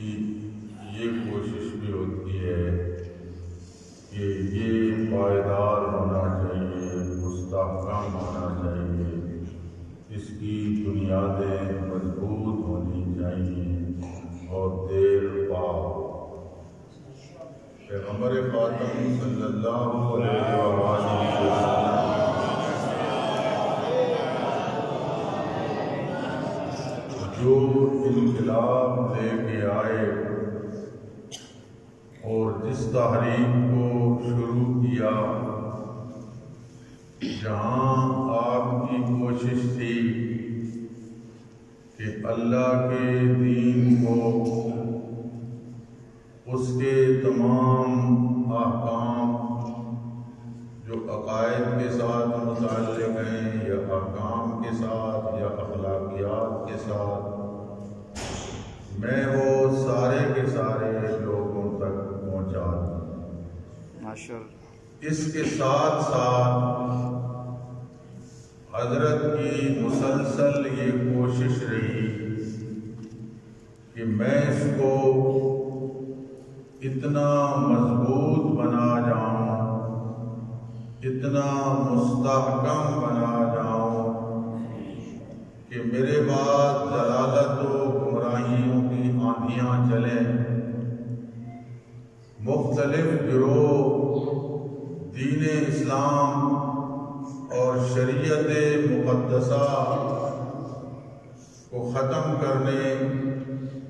کی یہ کوشش بھی ہوتی ہے کہ یہ پائیدار ہونا چاہیے، مستحکم ہونا چاہیے، اس کی بنیادیں مضبوط ہونی چاہیے اور دیر پا پیغمبر خاتم صلی اللہ علیہ وسلم جو انقلاب لے کے آئے اور جس تحریک کو شروع کیا، جہاں آپ کی کوشش تھی کہ اللہ کے دین کو، اس کے تمام احکام جو عقائد کے ساتھ متعلق ہیں یا احکام کے ساتھ یا اخلاقیات کے ساتھ، میں وہ سارے کے سارے لوگوں تک پہنچا دوں۔ اس کے ساتھ ساتھ حضرت کی مسلسل یہ کوشش رہی کہ میں اس کو اتنا مضبوط بنا جاؤں، اتنا مستحکم بنا جاؤں کہ میرے بعد ضلالت و گمراہیوں کی آندھیاں چلیں، مختلف گروہ دین اسلام اور شریعت مقدسہ کو ختم کرنے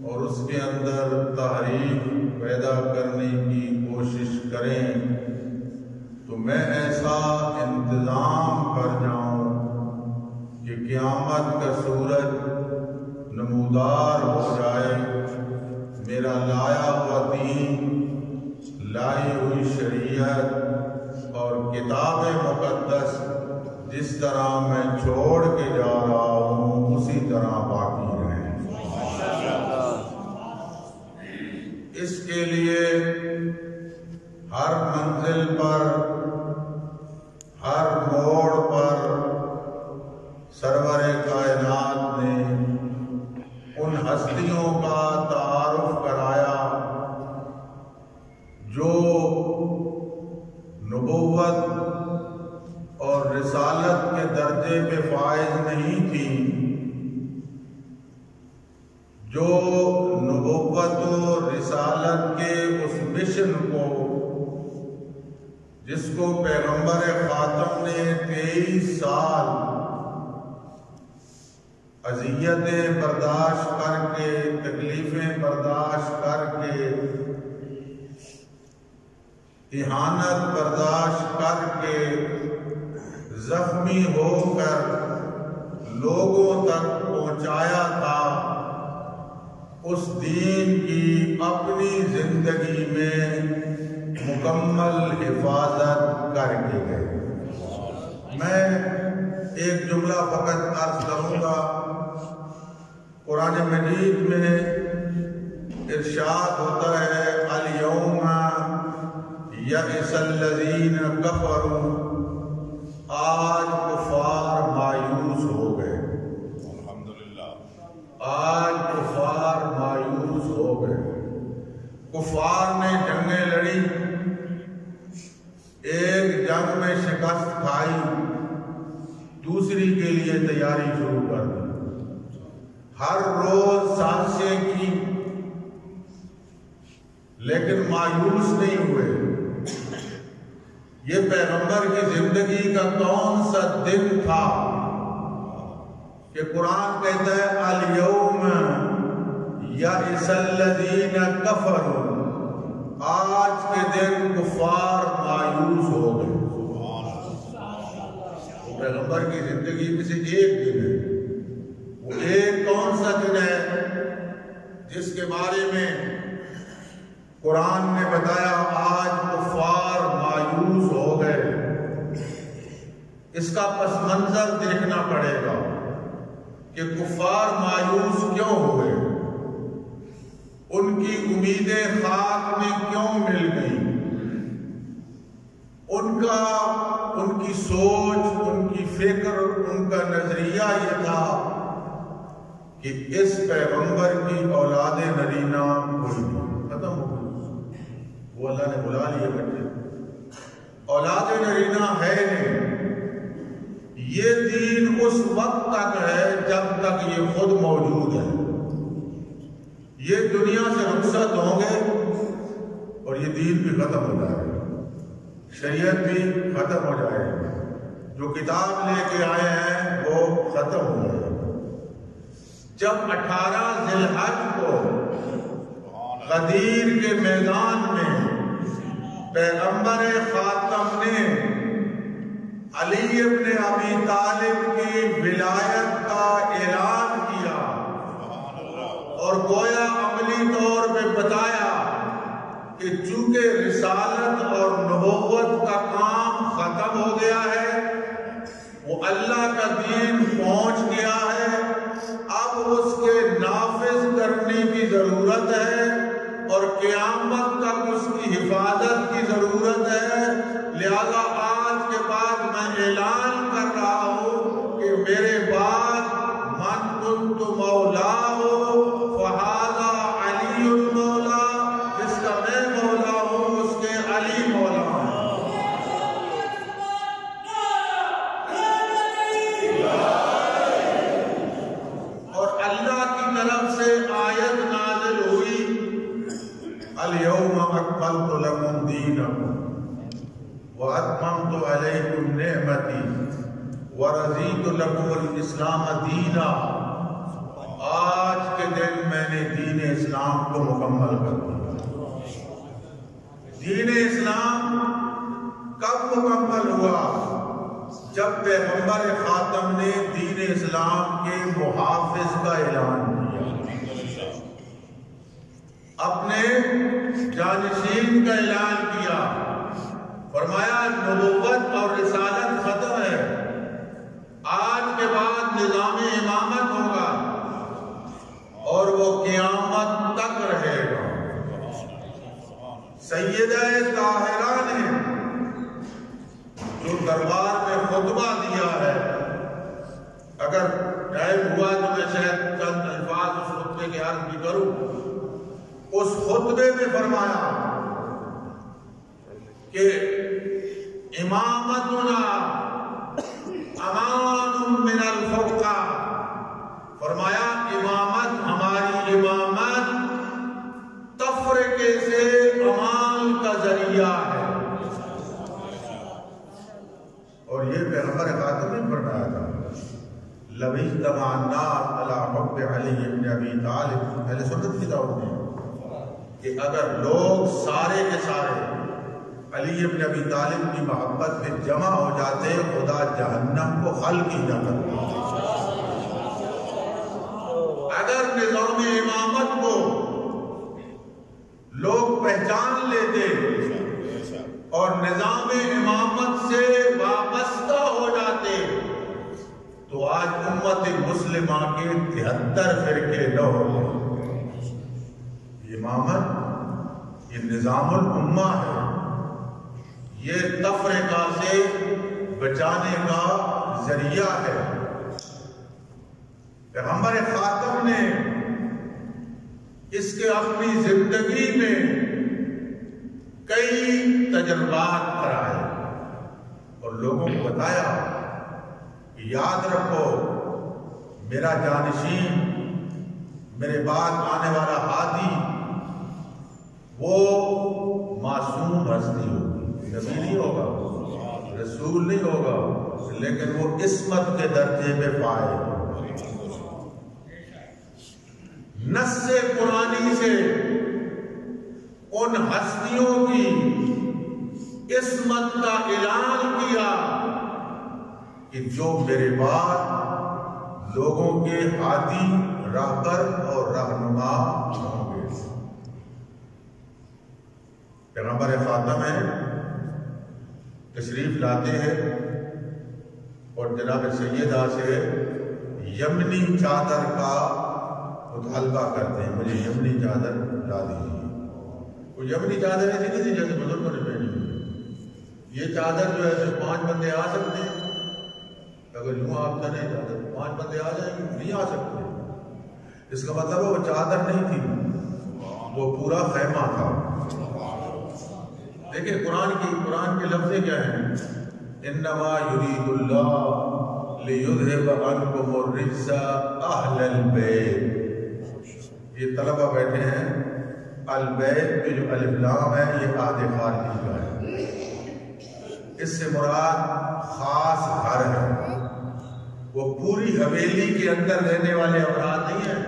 اور اس کے اندر تحریف پیدا کرنے کی کوشش کریں، تو میں ایسا انتظام کر جاؤں کہ قیامت کا سورج نمودار ہو جائے، میرا لایا ہوا دین، لائی ہوئی شریعت اور کتاب مقدس جس طرح میں چھوڑ کے جا رہا ہوں اسی طرح باقی رہے۔ اس کے لیے ہر منزل پر، ہر موڑ پر سرور کائنات نے ان ہستیوں کا تعارف کرایا جو نبوت اور رسالت کے درجے پہ فائز نہیں تھی، جو نبوت و رسالت کے اس مشن کو، جس کو پیغمبر خاتم نے 23 سال اذیتیں برداشت کر کے، تکلیفیں برداشت کر کے، اہانت برداشت کر کے، زخمی ہو کر لوگوں تک پہنچایا تھا، اس دین کی اپنی زندگی میں مکمل حفاظت کر کے گئے۔ میں ایک جملہ فقط عرض کروں گا۔ قرآن مجید میں ارشاد ہوتا ہے الیوم یئس الذین کفروا، آج کفار مایوس ہو گئے، آج کفار مایوس ہو گئے۔ کفار نے جنگیں لڑی، ایک جنگ میں شکست کھائی، دوسری کے لیے تیاری شروع کر دی، ہر روز سازشیں کی، لیکن مایوس نہیں ہوئے۔ یہ پیغمبر کی زندگی کا کون سا دن تھا کہ قرآن کہتا ہے الیوم یئس الذین کفروا، آج کے دن کفار مایوس ہو گئے۔ وہ پیغمبر کی زندگی میں سے ایک دن ہے، وہ ایک کون سا دن ہے جس کے بارے میں قرآن نے بتایا آج کفار مایوس ہو گئے۔ اس کا پس منظر دیکھنا پڑے گا کہ کفار مایوس کیوں ہوئے، ان کی امیدیں خاک میں کیوں مل گئی۔ ان کی سوچ، ان کی فکر، ان کا نظریہ یہ تھا کہ اس پیغمبر کی اولاد نرینہ کوئی نہیں، ختم ہو گئی، وہ اللہ نے بلا لیے بچے، اولاد نرینہ ہے نہیں۔ یہ دین اس وقت تک ہے جب تک یہ خود موجود ہے، یہ دنیا سے رخصت ہوں گے اور یہ دین بھی ختم ہو جائے گا، شریعت بھی ختم ہو جائے گا، جو کتاب لے کے آئے ہیں وہ ختم ہو جائے گا۔ جب 18 ذی الحج کو غدیر کے میدان میں پیغمبر خاتم نے علی ابن ابی طالب کی ولایت کا اعلان کیا اور گویا عملی طور پہ بتایا کہ چونکہ رسالت اور نبوت کا کام ختم ہو گیا ہے، وہ اللہ کا دین پہنچ گیا ہے، اب اس کے نافذ کرنے کی ضرورت ہے اور قیامت تک اس کی حفاظت کی ضرورت ہے۔ لہذا آج کے بعد میں اعلان کر رہا ہوں کہ میرے بعد من کنت مولا فہذا علی المولا، جس کا میں مولا ہوں اس کے علی مولا ہوں۔ اور اللہ کی طرف سے آیت نازل ہوئی، الیوم اکملت لکم دینکم وَأَتْمَمْتُ عَلَيْكُمْ نِعْمَتِي وَرَضِيتُ لَكُمُ الْإِسْلَامَ دِينًا۔ آج کے دن میں نے دین اسلام کو مکمل کر دیا۔ دین اسلام کب مکمل ہوا؟ جب پیغمبر خاتم نے دین اسلام کے محافظ کا اعلان کیا، اپنے جانشین کا اعلان کیا، فرمایا نبوت اور رسالت ختم ہے، آج کے بعد نظام امامت ہوگا اور وہ قیامت تک رہے گا۔ سیدہ طاہرہ نے جو دربار میں خطبہ دیا ہے، اگر ٹائم ہوا تو میں شاید چند الفاظ اس خطبے کے عرض بھی کروں۔ اس خطبے میں فرمایا کہ امامتنا امان من الفرقہ، فرمایا امامت، ہماری امامت تفرقے سے امان کا ذریعہ ہے۔ اور یہ پیغمبر خاتم نے فرمایا تھا، لَوْ اجْتَمَعَ النَّاسُ عَلَىٰ حُبِّ عَلِيِّ بْنِ أَبِي طَالِبٍ، اہل سنت کی دعوت میں کہ اگر لوگ سارے کے سارے علی ابن ابی طالب کی محبت میں جمع ہو جاتے، خدا جہنم کو حل کی نہ کرتا۔ اگر نظام امامت کو لوگ پہچان لیتے اور نظام امامت سے وابستہ ہو جاتے تو آج امت مسلمہ کے 73 فرقے نہ ہوتے۔ امامت یہ نظام الامہ ہے، یہ تفرقہ سے بچانے کا ذریعہ ہے۔ پیغمبر خاتم نے اس کے اپنی زندگی میں کئی تجربات کرائے اور لوگوں کو بتایا کہ یاد رکھو میرا جانشین، میرے بعد آنے والا ہادی وہ معصوم ہستی ہوگی، نبی نہیں ہوگا، رسول نہیں ہوگا، لیکن وہ عصمت کے درجے میں پائے گا۔ نص قرآنی سے ان ہستیوں کی عصمت کا اعلان کیا کہ جو میرے بعد لوگوں کے ہادی، راہبر اور رہنما ہوں گے۔ پیغمبر خاتم ہے، تشریف لاتے ہیں اور جناب سیدہ سے یمنی چادر کا مطالبہ کرتے ہیں، مجھے یمنی چادر لا دیجیے۔ وہ یمنی چادر ایسی نہیں تھی جیسے بزرگوں نے پہنی ہوئی، یہ چادر جو ہے 5 بندے آ سکتے ہیں، اگر یوں آپ کا نہیں چادر 5 بندے آ جائیں گے، نہیں آ سکتے، اس کا مطلب وہ چادر نہیں تھی، وہ پورا خیمہ تھا۔ دیکھیں قرآن کے لفظیں کیا ہیں؟ انما یرید اللہ لیذھب عنکم الرجس اہل البیت۔ یہ طلبہ بیٹھے ہیں، البیت پہ جو الف لام ہے یہ آدھے خارجی کا ہے، اس سے مراد خاص گھر ہے، وہ پوری حویلی کے اندر رہنے والے افراد نہیں ہیں،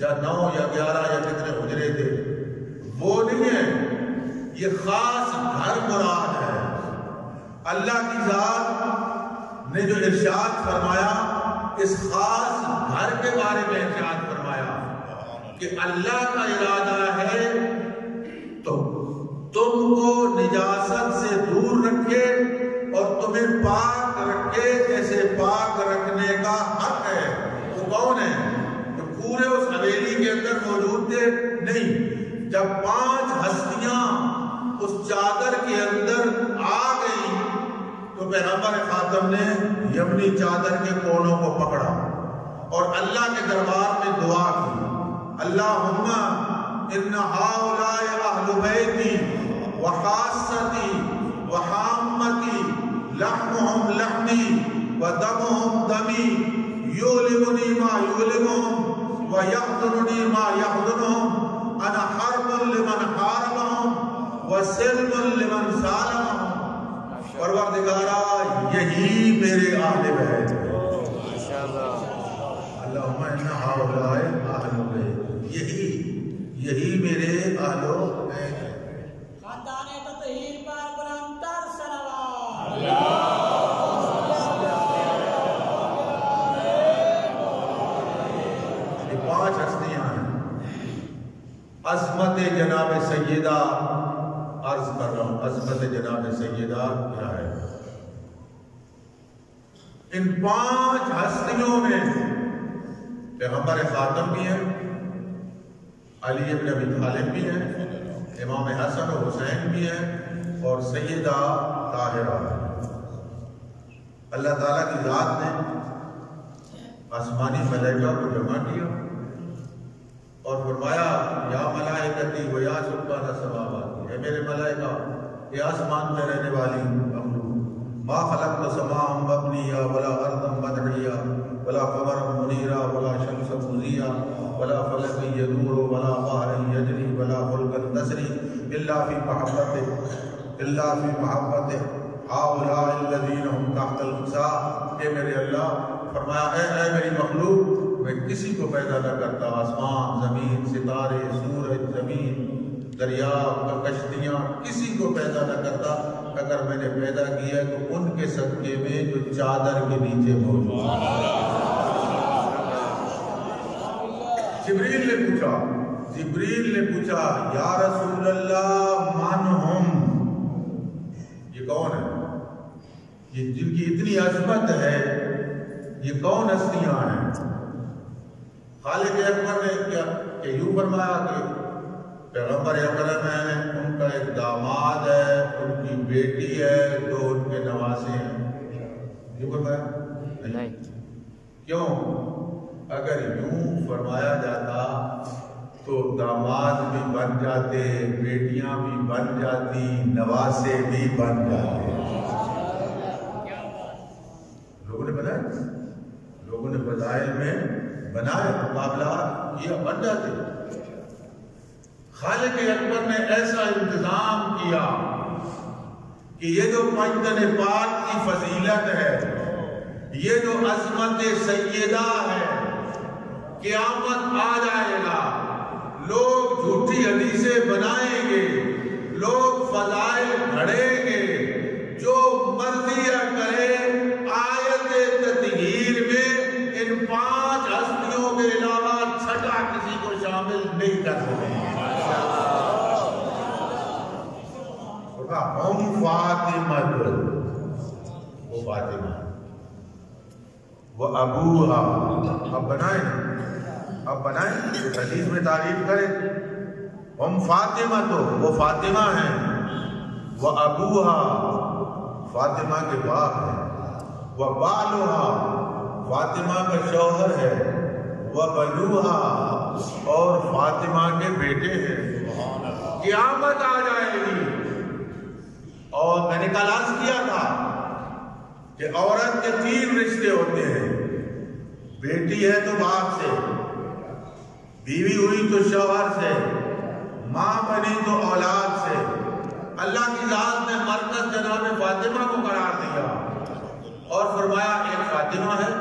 یا 9 یا 11 یا کتنے حجرے تھے، وہ نہیں ہے، یہ خاص گھر مراد ہے۔ اللہ کی ذات نے جو ارشاد فرمایا اس خاص گھر کے بارے میں ارشاد فرمایا کہ اللہ کا ارادہ ہے تو تم کو نجاست سے دور رکھے اور تمہیں پاک رکھے، جیسے پاک رکھنے کا حق ہے۔ وہ کون ہے؟ جو پورے اس حویلی کے اندر موجود تھے؟ نہیں، جب 5 ہستیاں اس چادر کے اندر آ گئی تو پیغمبر خاتم نے یمنی چادر کے کونوں کو پکڑا اور اللہ کے دربار میں دعا کی، اللہم ان ہؤلاء اہل بیتی وخاصتی وحامتی لحمہم لحمی ودمہم دمی یؤلمنی ما یؤلمہم ویحزننی ما یحزنہم انا حرب لمن حاربہم وسلم لمن سالمہم۔ پروردگارا یہی میرے اہل بیت، اللہم ان ہؤلاء اہل بیت، یہی میرے اہل بیت ہے۔ خاندان تطہیر پر بلند تر صلوات۔ یہ 5 ہستیاں ہیں۔ عظمت جناب سیدہ، عرض کر رہا ہوں عظمت جناب سیدہ کیا ہے؟ ان 5 ہستیوں میں پیغمبر خاتم بھی ہیں، علی ابن ابی طالب بھی ہیں، امام حسن و حسین بھی ہیں، اور سیدہ طاہرہ۔ اللہ تعالیٰ کی ذات نے آسمانی ملائکہ کو جمع کیا اور فرمایا یا ملائکتی و یا سکان السماوات، اے میرے ملائکہ، اے آسمان میں رہنے والی مخلوق، ما خلقت سماء مبنیہ ولا ارضا مدحیہ ولا قمرا منیرا ولا شمسا مضیہ ولا فلکا یدور ولا بحرا یجری ولا فلکا تسری الا فی محبتہ ہؤلاء الذین هم تحت القصاء۔ اے میرے اللہ، فرمایا اے میری مخلوق، میں کسی کو پیدا نہ کرتا، آسمان، زمین، ستارے، سورج، زمین، دریا، کشتیاں، کسی کو پیدا نہ کرتا، اگر میں نے پیدا کیا تو ان کے صدقے میں جو چادر کے نیچے موجود ہے۔ جبریل نے پوچھا یا رسول اللہ من ہم، یہ کون ہے؟ یہ جن کی اتنی عظمت ہے یہ کون ہستیاں ہیں؟ خالق اکبر نے کیا کہ یوں فرمایا کہ پیغمبر اکرم ہیں، ان کا ایک داماد ہے، ان کی بیٹی ہے، 2 ان کے نواسے ہیں، یوں فرمایا نہیں؟ کیوں؟ اگر یوں فرمایا جاتا تو داماد بھی بن جاتے، بیٹیاں بھی بن جاتی، نواسے بھی بن جاتے۔ لوگوں نے فضائل میں بنائے، مقابلہ کیا، بن جاتے۔ خالق اکبر نے ایسا انتظام کیا کہ یہ جو پنجتن پاک کی فضیلت ہے، یہ جو عظمت سیدہ ہے، قیامت آ جائے گا، لوگ جھوٹی حدیثیں بنائیں گے، لوگ فضائل گھڑیں گے، جو مرضی کرے، آیت تطہیر میں ان 5 ہستیوں کے علاوہ چھٹا کسی کو شامل نہیں کر سکتے۔ ہم فاطمہ، وہ فاطمہ، وہ ابوہا، اب بنائیں اس حدیث میں تعریف کریں، ہم فاطمہ، تو وہ فاطمہ ہیں، وہ ابوہا، فاطمہ کے باپ ہیں، وہ بالوہا، فاطمہ کا شوہر ہے، وَبَنُوهَا اور فاطمہ کے بیٹے ہیں. قیامت آ جائے گی. اور میں نے کل عرض کیا تھا کہ عورت کے 3 رشتے ہوتے ہیں. بیٹی ہے تو باپ سے، بیوی ہوئی تو شوہر سے، ماں بنی تو اولاد سے. اللہ کی ذات نے مرکز جناب فاطمہ کو قرار دیا اور فرمایا ایک فاطمہ ہے،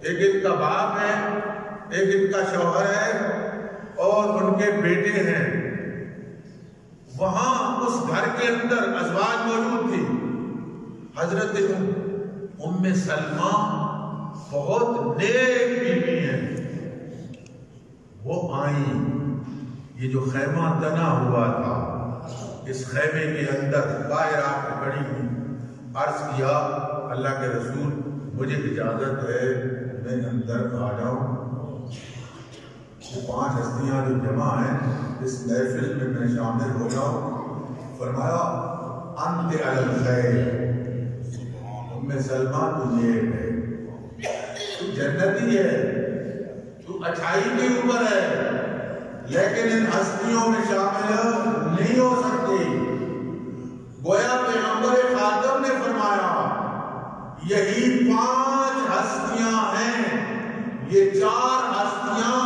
ایک ان کا باپ ہے، ایک ان کا شوہر ہے اور ان کے بیٹے ہیں. وہاں اس گھر کے اندر ازواج موجود تھی. حضرت ام سلمہ بہت نیک بیوی ہیں. وہ آئیں. یہ جو خیمہ تنا ہوا تھا اس خیمے کے اندر باہر آ کے کھڑی ہوئی. عرض کیا اللہ کے رسول مجھے اجازت ہے میں اندر آ جاؤں. وہ 5 ہستیاں جو جمع ہیں اس محفل میں شامل ہو جاؤں. فرمایا انت علی الخیر. ام سلمہ تو نیک ہے، تو جنتی ہے، تو اچھائی کے اوپر ہے، لیکن ان ہستیوں میں شامل نہیں ہو سکتی. گویا پیغمبر خاتم نے فرمایا یہی 5 ہستیاں ہیں، یہ 4 ہستیاں.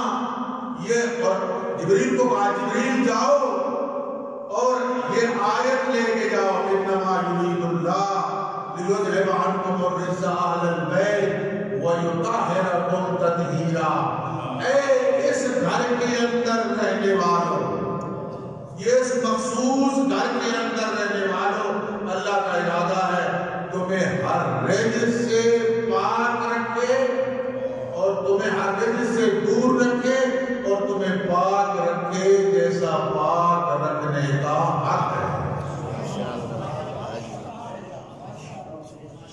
یہ اور جبریل کو کہا جبریل جاؤ اور یہ آیت لے کے جاؤ انما یرید اللہ لیذھب عنکم الرجس اہل البیت ویطہرکم تطہیرا. اے اس گھر کے اندر رہنے والوں، یہ اس مخصوص گھر کے اندر رہنے والوں، اللہ کا ارادہ ہے تمہیں ہر رجس سے پاک رکھے اور تمہیں ہر رجس سے دور رکھے اور تمہیں پاک رکھے جیسا پاک رکھنے کا حق ہے.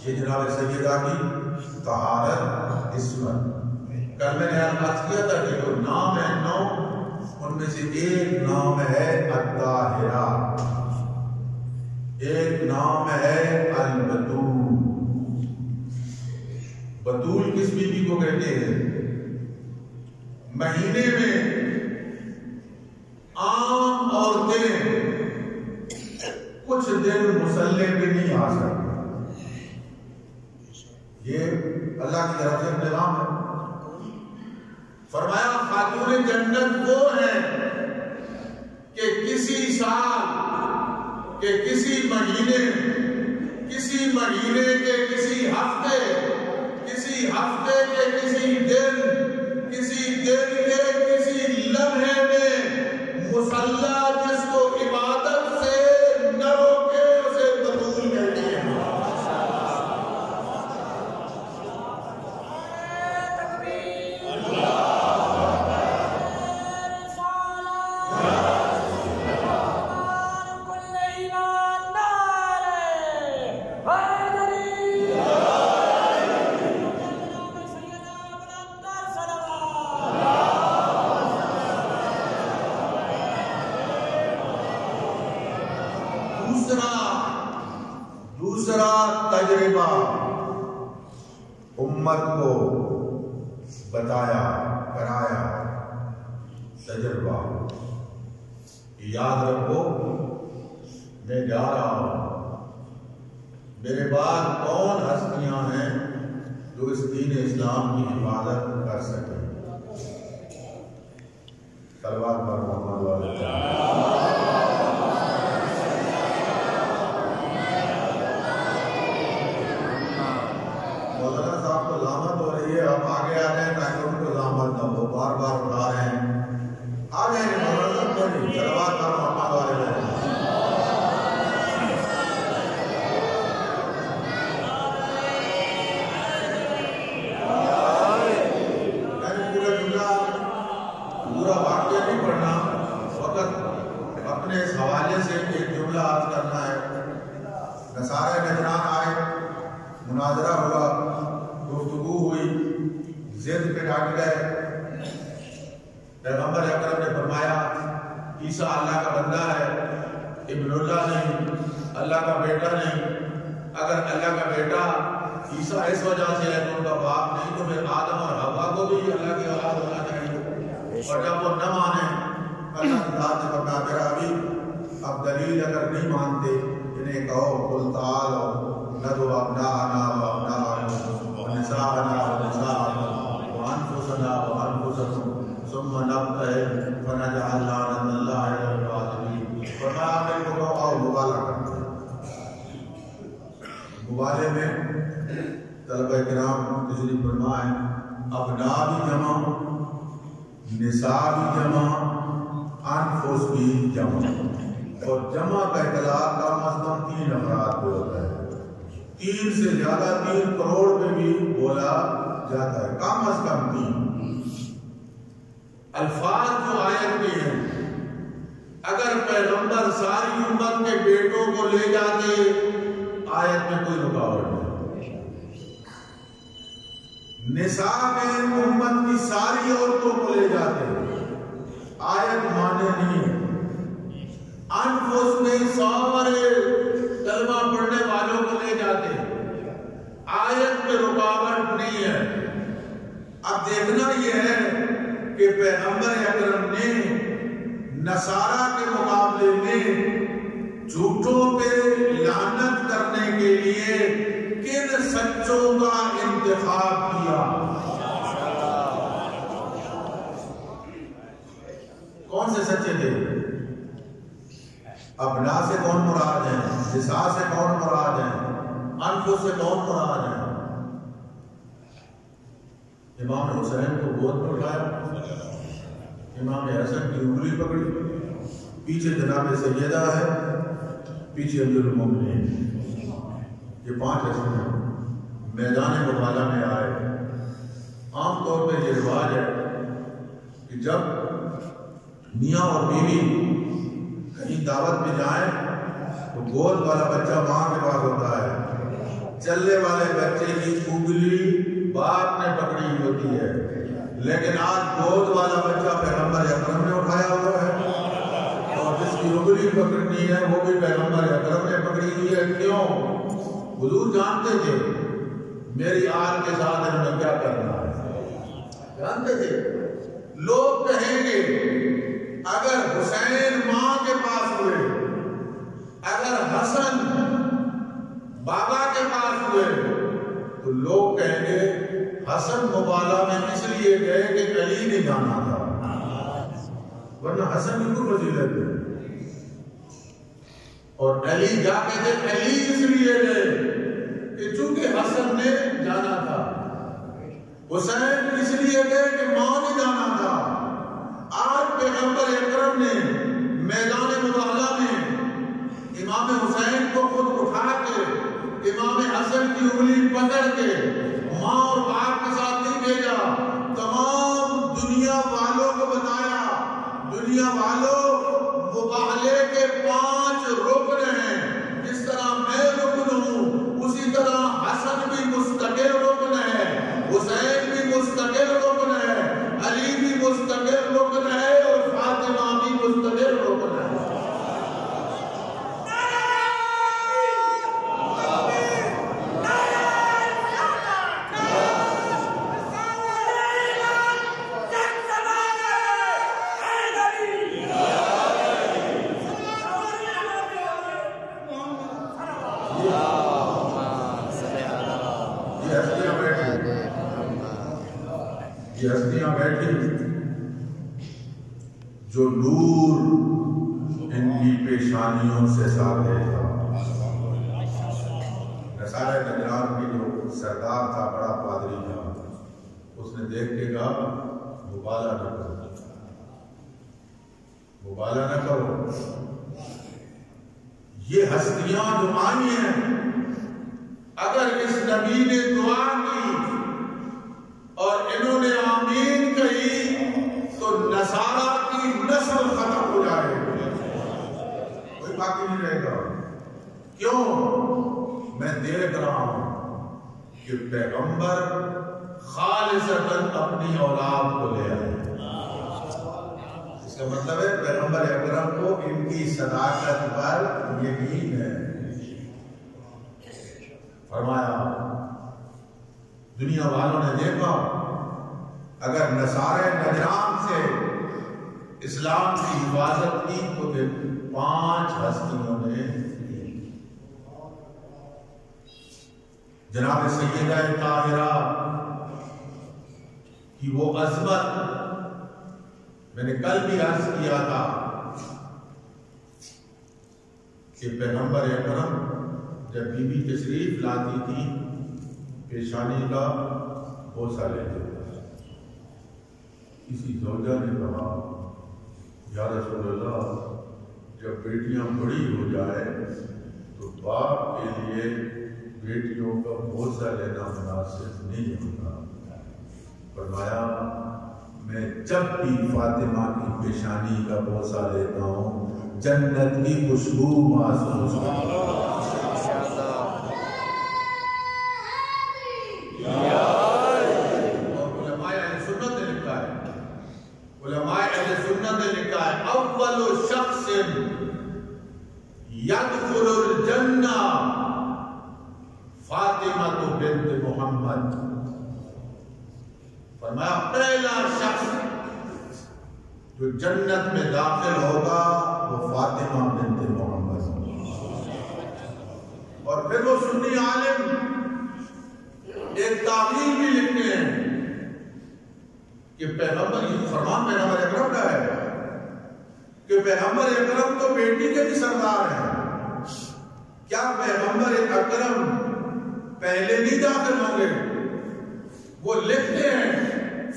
یہ جناب سیدہ کی طہارت عصمت. کل میں نے عرض کیا تھا کہ جو نام ہے 9 ان میں سے ایک نام ہے الطاہرہ، ایک نام ہے البتول. بتول کس بیوی کو کہتے ہیں؟ مہینے میں عام عورتیں کچھ دن مصلے پہ نہیں آ سکتی. یہ اللہ کی طرف سے انتظام ہے. فرمایا خاتون جنت وہ ہیں کہ کسی سال کے کسی مہینے، کسی مہینے کے کسی ہفتے، کسی ہفتے کے کسی دن، کسی دن کے کسی لمحے میں مصلی جس کو عبادت سے نہ روکے اسے بتول کہتے ہیں. دوسرا تجربہ امت کو بتایا کرایا. تجربہ یاد رکھو میں جا رہا ہوں، میرے بعد کون ہستیاں ہیں جو اس دین اسلام کی حفاظت کر سکیں. صلوات پر محمد والے. مولانا صاحب کو زحمت ہو رہی ہے، ہم آگے آ رہے ہیں تاکہ ان کو زحمت نہ ہو. بار بار اٹھا رہے ہیں، آ جائیں گے مولانا صاحب کو نہیں. صلوات پر محمد والے. پورا واقعہ نہیں پڑھنا، فقط اپنے اس حوالے سے ایک جملہ عرض کرنا ہے. نصارہ نجران آئے، مناظرہ ہوا، گفتگو ہوئی، ضد پہ ڈٹ گئے. پیغمبر اکرم نے فرمایا عیسیٰ اللہ کا بندہ ہے، ابن اللہ نہیں، اللہ کا بیٹا نہیں. اگر اللہ کا بیٹا عیسیٰ اس وجہ سے ہے کہ ان کا باپ نہیں، تو پھر آدم اور حوا کو بھی اللہ کی اولاد ہونا چاہیے۔ اور جب وہ نہ مانے، اللہ کی ذات نے فرمایا میرا ابھی اب دلیل اگر نہیں مانتے انہیں کہو قل تعالوا ندعو ابناءنا وابناءکم ونساءنا ونساءکم وانفسنا وانفسکم ثم نبتہل فنجعل لعنت اللہ علی الکاذبین۔ فرمایا میرے کو کہو آؤ مبالغہ کرتے ہیں۔ مبالغے میں طلبہ کرام تشریف فرمائیں، ابناء بھی جمع، نساء بھی جمع، انفس بھی جمع، اور جمع کا اطلاق کم از کم 3 افراد پہ ہوتا ہے، 3 سے زیادہ 3 کروڑ میں بھی بولا جاتا ہے، کم از کم 3 الفاظ جو آیت میں ہیں۔ اگر پیغمبر ساری امت کے بیٹوں کو لے جاتے آیت میں کوئی رکاوٹ نہیں، نساء میں امت کی ساری عورتوں کو لے جاتے آیت مانے نہیں ہے، انفس میں سارے کلمہ پڑھنے والوں کو لے جاتے آیت میں رکاوٹ نہیں ہے۔ اب دیکھنا یہ ہے کہ پیغمبر اکرم نے نصارہ کے مقابلے میں جھوٹوں پہ لعنت کرنے کے لیے کن سچوں کا انتخاب کیا؟ کون سے سچے تھے؟ ابنا سے کون مراد ہیں؟ نساء سے کون مراد ہیں؟ انفس سے کون مراد ہیں؟ امام حسین کو گود میں اٹھایا، امام حسن کی انگلی پکڑی، پیچھے جناب سیدہ ہے، پیچھے امیر المومنین، یہ 5 ایسے ہیں میدان مبالہ میں آئے۔ عام طور پہ یہ رواج ہے کہ جب میاں اور بیوی کہیں دعوت میں جائیں تو گود والا بچہ ماں کے پاس ہوتا ہے، چلنے والے بچے کی انگلی باپ نے پکڑی ہوتی ہے، لیکن آج گود والا بچہ پیغمبر اکرم نے اٹھایا ہوا ہے، اور جس کی انگلی پکڑنی ہے وہ بھی پیغمبر اکرم نے پکڑی ہوئی ہے۔ کیوں؟ حضور جانتے تھے میری آل کے ساتھ انہوں نے کیا کرنا ہے، جانتے تھے۔ لوگ کہیں گے اگر حسین ماں کے پاس ہوئے، اگر حسن بابا کے پاس ہوئے، تو لوگ کہیں گے حسن مبالہ میں اس لیے گئے کہ علی نے جانا تھا، ورنہ حسن کی کوئی فضیلت ہے، اور علی جا کے تھے علی اس لیے گئے کہ چونکہ حسن نے جانا تھا، حسین اس لیے گئے کہ ماں نے جانا تھا۔ آج پیغمبر اکرم نے میدان مبالہ میں امام حسین کو خود اٹھا کے امام حسن کی انگلی پکڑ کے ماں اور باپ کے ساتھ نہیں بھیجا، تمام دنیا والوں کو بتایا، دنیا والوں مباہلے کے 5 رکن ہیں، جس طرح میں رکن ہوں اسی طرح حسن بھی مستقل رکن ہے، حسین بھی مستقل رکن ہے، علی بھی مستقل رکن ہے، اور فاطمہ بھی مستقل رکن ہے۔ یہ ہستیاں بیٹھی جو نور ان کی پیشانیوں سے ساتھ تھا۔ نصارہ نجران کی جو سردار تھا، بڑا پادری تھا، اس نے دیکھ کے کہا مبالہ نہ کرو، مبالہ نہ کرو، یہ ہستیاں جو آئی ہیں اگر اس نبی نے دعا کی اور انہوں نے آمین کہی تو نصارہ کی نسل ختم ہو جائے گی، کوئی باقی نہیں رہے گا۔ کیوں؟ میں دیکھ رہا ہوں کہ پیغمبر خالصتاً اپنی اولاد کو لے آئے، اس کا مطلب ہے پیغمبر اکرم کو ان کی صداقت پر یقین ہے۔ فرمایا دنیا والوں نے دیکھا اگر نصارہ نجران سے اسلام کی حفاظت کی تو پھر 5 ہستیوں نے جناب سیدہ طاہرہ کی وہ عظمت میں نے کل بھی عرض کیا تھا کہ پیغمبر اکرم جب بی بی تشریف لاتی تھی پیشانی کا بوسہ لیتے تھے. کسی زوجہ نے کہا یا رسول اللہ جب بیٹیاں بڑی ہو جائے تو باپ کے لیے بیٹیوں کا بوسہ لینا مناسب نہیں ہوتا. فرمایا میں جب بھی فاطمہ کی پیشانی کا بوسہ لیتا ہوں جنت کی خوشبو محسوس کرتا ہوں. اور علماء اہل سنت نے لکھا ہے اول شخص يدخل الجنہ فاطمہ بنت محمد. فرمایا پہلا شخص جو جنت میں داخل ہوگا وہ فاطمہ بنت محمد ہوگا. اور پھر وہ سنی عالم ایک تعبیر بھی لکھتے ہیں کہ پیغمبر یہ فرمان پیغمبر اکرم کا ہے کہ پیغمبر اکرم تو بیٹی کے بھی سردار ہیں. کیا پیغمبر اکرم پہلے نہیں داخل ہوں گے؟ وہ لکھتے ہیں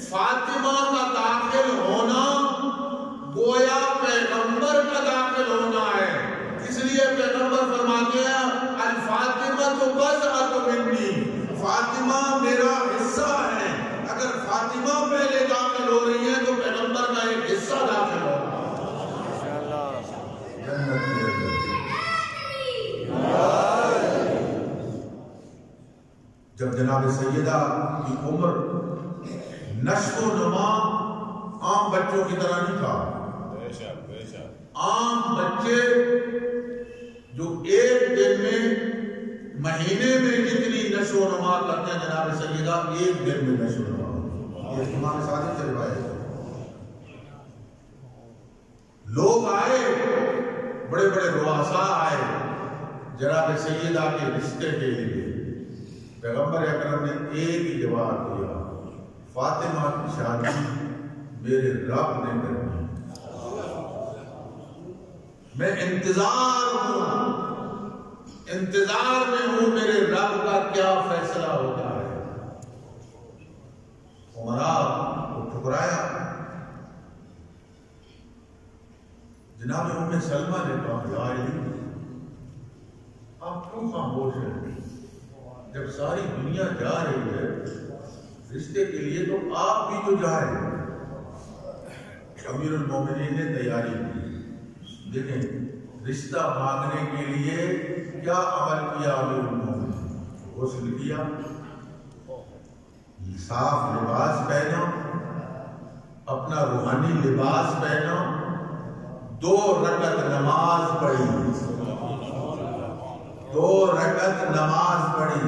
فاطمہ کا داخل ہونا گویا پیغمبر کا داخل ہونا ہے. اس لیے پیغمبر فرماتے ہیں الفاطمہ تو بضعۃ منی، فاطمہ میرا حصہ ہے. اگر فاطمہ پہلے داخل ہو رہی ہیں تو پیغمبر کا ایک حصہ داخل ہوگا. جب جناب سیدہ کی عمر نشو و نما عام بچوں کی طرح نہیں تھا. عام بچے جو ایک دن میں مہینے میں جتنی نشو و نما کرتے ہیں جناب سیدہ ایک دن میں نشو و نما. یہ امام صادق سے روایت ہے. لوگ آئے بڑے بڑے رؤساء آئے جناب سیدہ کے رشتے کے لیے. پیغمبر اکرم نے ایک ہی جواب دیا فاطمہ کی شادی میرے رب نے کرنی. میں انتظار میں ہوں میرے رب کا کیا فیصلہ ہوتا ہے. عمرہ کو ٹھکرایا. جناب ام سلمہ نے کہا یا علی آپ کیوں خاموش ہیں؟ جب ساری دنیا جا رہی ہے رشتے کے لیے تو آپ بھی تو جائیں. امیر المومنین نے تیاری کی. دیکھیں رشتہ مانگنے کے لیے کیا عمل کیا امیر المومنین. غسل کیا، صاف لباس پہنا، اپنا روحانی لباس پہنا، 2 رکعت نماز پڑھی. 2 رکعت نماز پڑھی.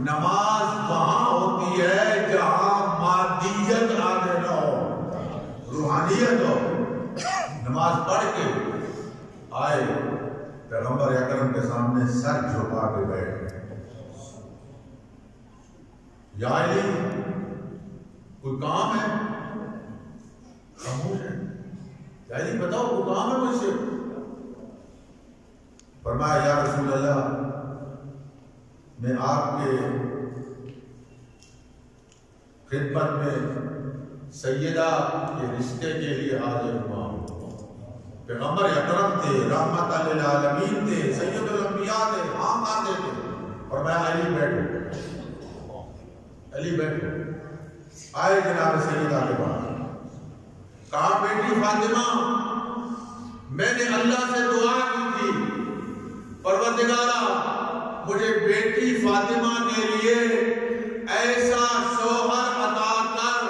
نماز وہاں ہوتی ہے جہاں مادیت آگے نہ ہو، روحانیت ہو. نماز پڑھ کے آئے پیغمبر اکرم کے سامنے سر جھکا کے بیٹھ گئے. یا علی کوئی کام ہے؟ خاموش ہے. یا علی بتاؤ کوئی کام ہے مجھ سے؟ فرمایا یا رسول اللہ میں آپ کے خدمت میں سیدہ کے رشتے کے لیے حاضر ہوا ہوں. پیغمبر اکرم تھے، رحمت للعالمین تھے، سید الانبیاء تھے، عام آتے تھے. اور میں علی بیٹھو، علی بیٹھو. آئے جناب سیدہ کے بعد کہا بیٹی فاطمہ میں نے اللہ سے دعا کی تھی پروردگارا مجھے بیٹی فاطمہ کے لیے ایسا شوہر عطا کر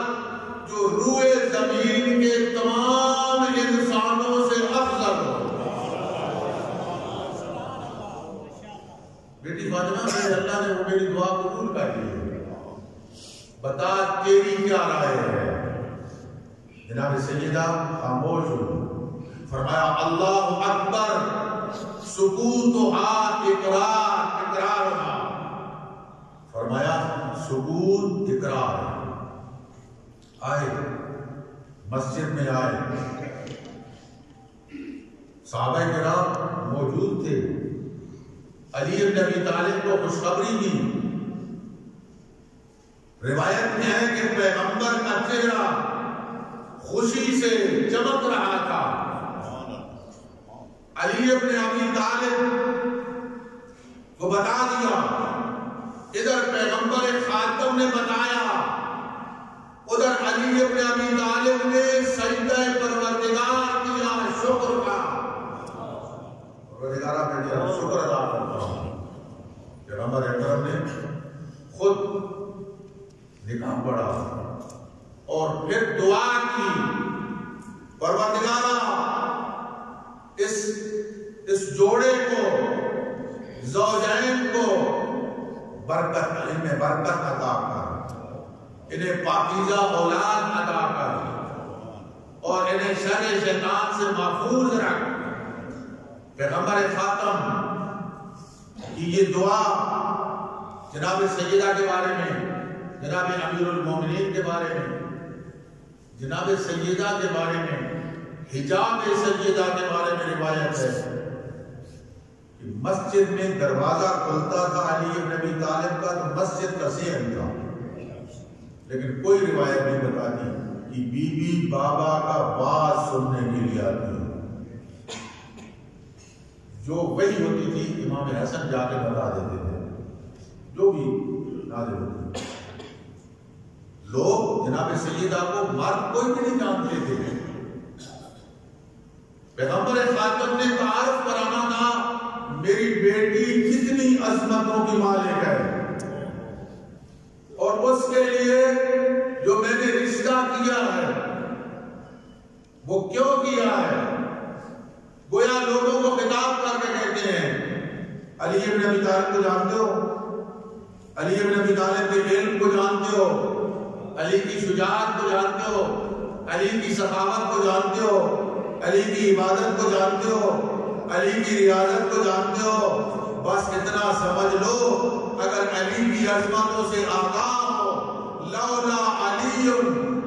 جو روئے زمین کے تمام انسانوں سے افضل ہو. بیٹی فاطمہ سے اللہ نے وہ میری دعا قبول کر لی. بتا تیری کیا رائے ہے؟ جناب سیدہ خاموش ہوئی، فرمایا اللہ اکبر سکوتھا اقرارھا، فرمایا سکوت اقرار ہے۔ آئے مسجد میں آئے، صحابہ کرام موجود تھے، علی بن ابی طالب کو خوشخبری دی۔ روایت میں ہے کہ پیغمبر کا چہرہ خوشی سے چمک رہا تھا۔ علی بن ابی طالب کو بتا دیا، ادھر پیغمبر خاتم نے بتایا، ادھر علی بن ابی طالب نے سجدہ پروردگار کیا، شکر کا، پروردگار نے شکر ادا کرتا ہوں۔ پیغمبر اکرم نے خود نکاح پڑھا اور پھر دعا کی، پروردگارا اس جوڑے کو، زوجین کو برکت، ان میں برکت عطا کر، انہیں پاکیزہ اولاد عطا کر اور انہیں شر شیطان سے محفوظ رکھ۔ پیغمبر خاتم کی یہ دعا جناب سیدہ کے بارے میں، جناب امیر المومنین کے بارے میں، جناب سیدہ کے بارے میں، حجاب سیدہ کے بارے میں روایت ہے کہ مسجد میں دروازہ کھلتا تھا علی بن ابی طالب کا تو مسجد کا صحن تھا، لیکن کوئی روایت نہیں بتاتی کہ بی بی بابا کا واز سننے کے لیے آتی ہے۔ جو وہی ہوتی تھی امام حسن جا کے بتا دیتے تھے، جو بھی نازل ہوتی تھی۔ لوگ جناب سیدہ کو مرد کوئی بھی نہیں جانتے تھے۔ پیغمبر خاتم نے تعارف کرانا تھا، میری بیٹی کتنی عظمتوں کی مالک ہے، اور اس کے لیے جو میں نے رشتہ کیا ہے وہ کیوں کیا ہے؟ گویا لوگوں کو خطاب کر کے کہتے ہیں، علی بن ابی طالب کو جانتے ہو؟ علی بن ابی طالب کے علم کو جانتے ہو؟ علی کی شجاعت کو جانتے ہو؟ علی کی سخاوت کو جانتے ہو؟ علی کی عبادت کو جانتے ہو؟ علی کی ریاضت کو جانتے ہو؟ بس اتنا سمجھ لو، اگر علی کی عظمتوں سے آگاہ ہو، لولا علی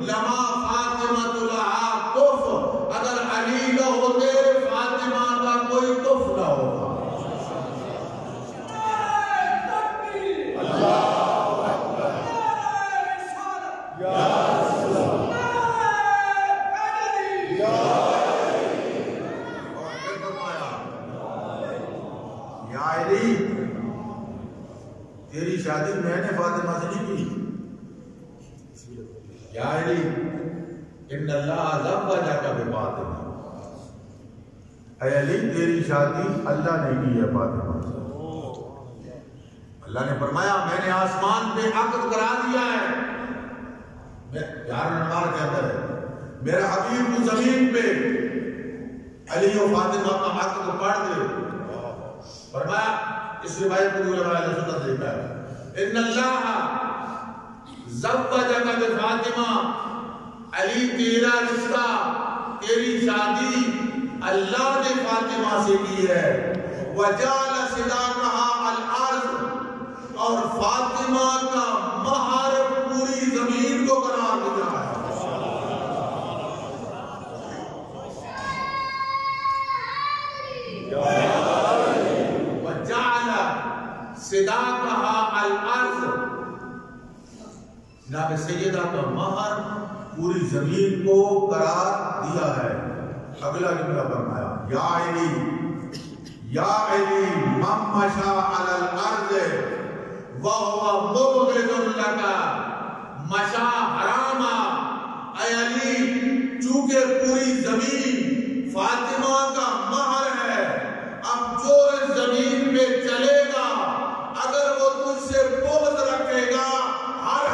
لما فاطمہ لہا کف، اگر علی نہ ہوتے فاطمہ کا کوئی کف نہ ہوتا۔ تیری شادی میں نے فاطمہ سے نہیں کی، یا علی ان اللہ زوجک بفاطمہ، اے علی تیری شادی اللہ نے کی ہے فاطمہ سے۔ اللہ نے فرمایا میں نے آسمان پہ عقد کرا دیا ہے، 11 نمبر کے اندر ہے، میرا حبیب کو زمین پہ علی و فاطمہ کا عقد پڑھ دے۔ فرمایا اس روایت کو علماء اہل سنت نے لکھا ہے، ان اللہ زوجک بفاطمہ، علی تیرا رشتہ، تیری شادی اللہ نے فاطمہ سے کی ہے، وجعل صداقها الارض، اور فاطمہ کا مہر پوری زمین کو قرار دیا ہے۔ وجعل صداقها الارض، جناب سیدہ کا مہر پوری زمین کو قرار دیا ہے۔ اگلا جملہ فرمایا، یا علی من مشى علی الارض وهو مبغض لك مشى حراما، اے علی چونکہ پوری زمین فاطمہ کا مہر ہے، اب جو اس زمین پہ چلے گا اگر وہ تجھ سے بغض رکھے گا، ہر